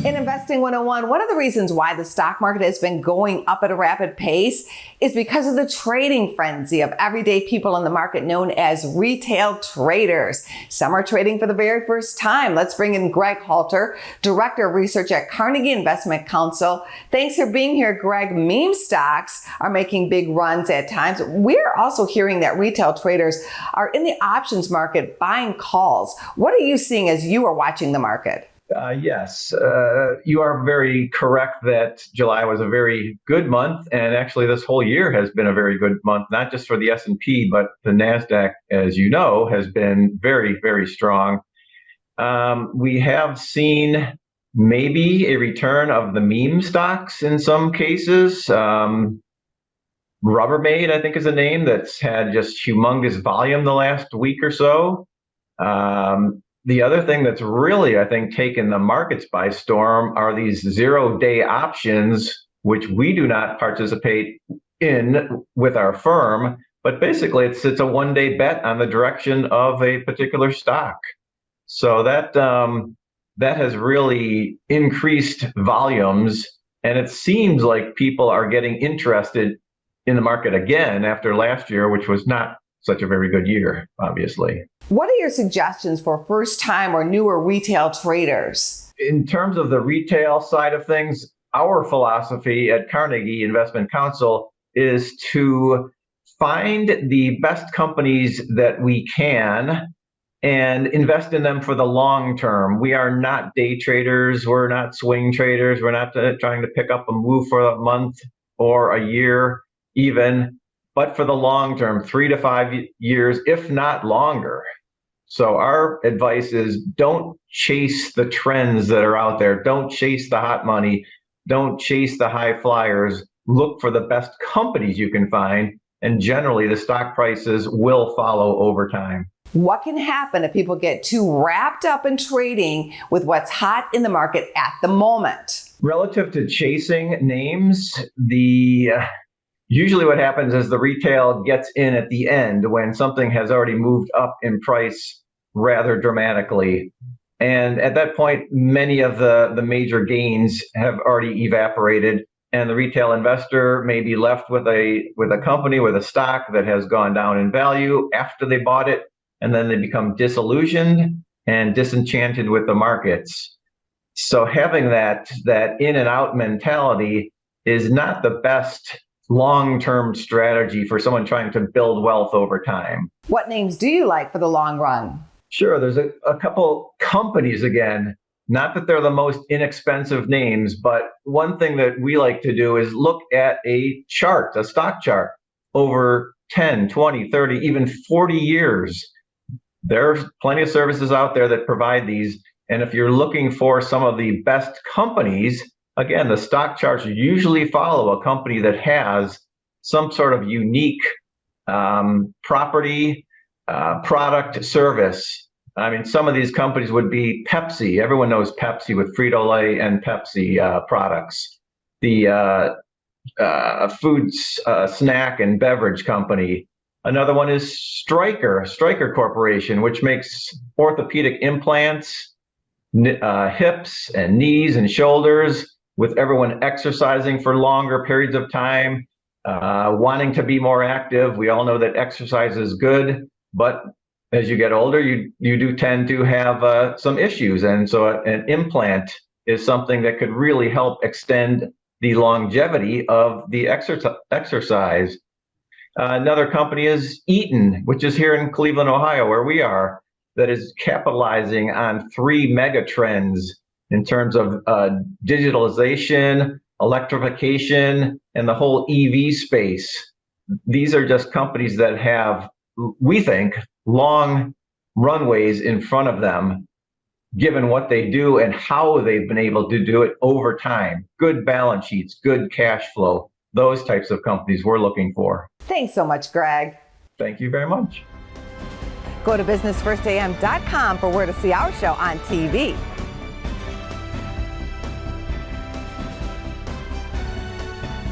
In Investing 101, one of the reasons why the stock market has been going up at a rapid pace is because of the trading frenzy of everyday people in the market known as retail traders. Some are trading for the very first time. Let's bring in Greg Halter, Director of Research at Carnegie Investment Counsel. Thanks for being here, Greg. Meme stocks are making big runs at times. We're also hearing that retail traders are in the options market buying calls. What are you seeing as you are watching the market? Yes, you are very correct that July was a very good month, and actually this whole year has been a very good month, not just for the S&P, but the NASDAQ, as you know, has been very, very strong. We have seen maybe a return of the meme stocks in some cases. Rubbermaid, I think, is a name that's had just humongous volume the last week or so. The other thing that's really, I think, taken the markets by storm are these zero-day options, which we do not participate in with our firm. But basically, it's a one-day bet on the direction of a particular stock. So that has really increased volumes, and it seems like people are getting interested in the market again after last year, which was not such a very good year, obviously. What are your suggestions for first-time or newer retail traders? In terms of the retail side of things, our philosophy at Carnegie Investment Counsel is to find the best companies that we can and invest in them for the long term. We are not day traders. We're not swing traders. We're not trying to pick up a move for a month or a year even, but for the long term, 3 to 5 years, if not longer. So our advice is don't chase the trends that are out there. Don't chase the hot money. Don't chase the high flyers. Look for the best companies you can find, and generally the stock prices will follow over time. What can happen if people get too wrapped up in trading with what's hot in the market at the moment? Relative to chasing names, usually what happens is the retail gets in at the end when something has already moved up in price rather dramatically. And at that point, many of the major gains have already evaporated, and the retail investor may be left with a company, with a stock that has gone down in value after they bought it, and then they become disillusioned and disenchanted with the markets. So having that in and out mentality is not the best long-term strategy for someone trying to build wealth over time. What names do you like for the long run? Sure, there's a couple companies, again, not that they're the most inexpensive names, but one thing that we like to do is look at a chart, a stock chart, over 10, 20, 30, even 40 years. There's plenty of services out there that provide these. And if you're looking for some of the best companies, again, the stock charts usually follow a company that has some sort of unique property, product, service. I mean, some of these companies would be Pepsi. Everyone knows Pepsi with Frito-Lay and Pepsi products. The food, snack and beverage company. Another one is Stryker Corporation, which makes orthopedic implants, hips and knees and shoulders, with everyone exercising for longer periods of time, wanting to be more active. We all know that exercise is good, but as you get older, you do tend to have some issues. And so an implant is something that could really help extend the longevity of the exercise. Another company is Eaton, which is here in Cleveland, Ohio, where we are, that is capitalizing on 3 mega trends in terms of digitalization, electrification, and the whole EV space. These are just companies that have, we think, long runways in front of them, given what they do and how they've been able to do it over time. Good balance sheets, good cash flow, those types of companies we're looking for. Thanks so much, Greg. Thank you very much. Go to businessfirstam.com for where to see our show on TV.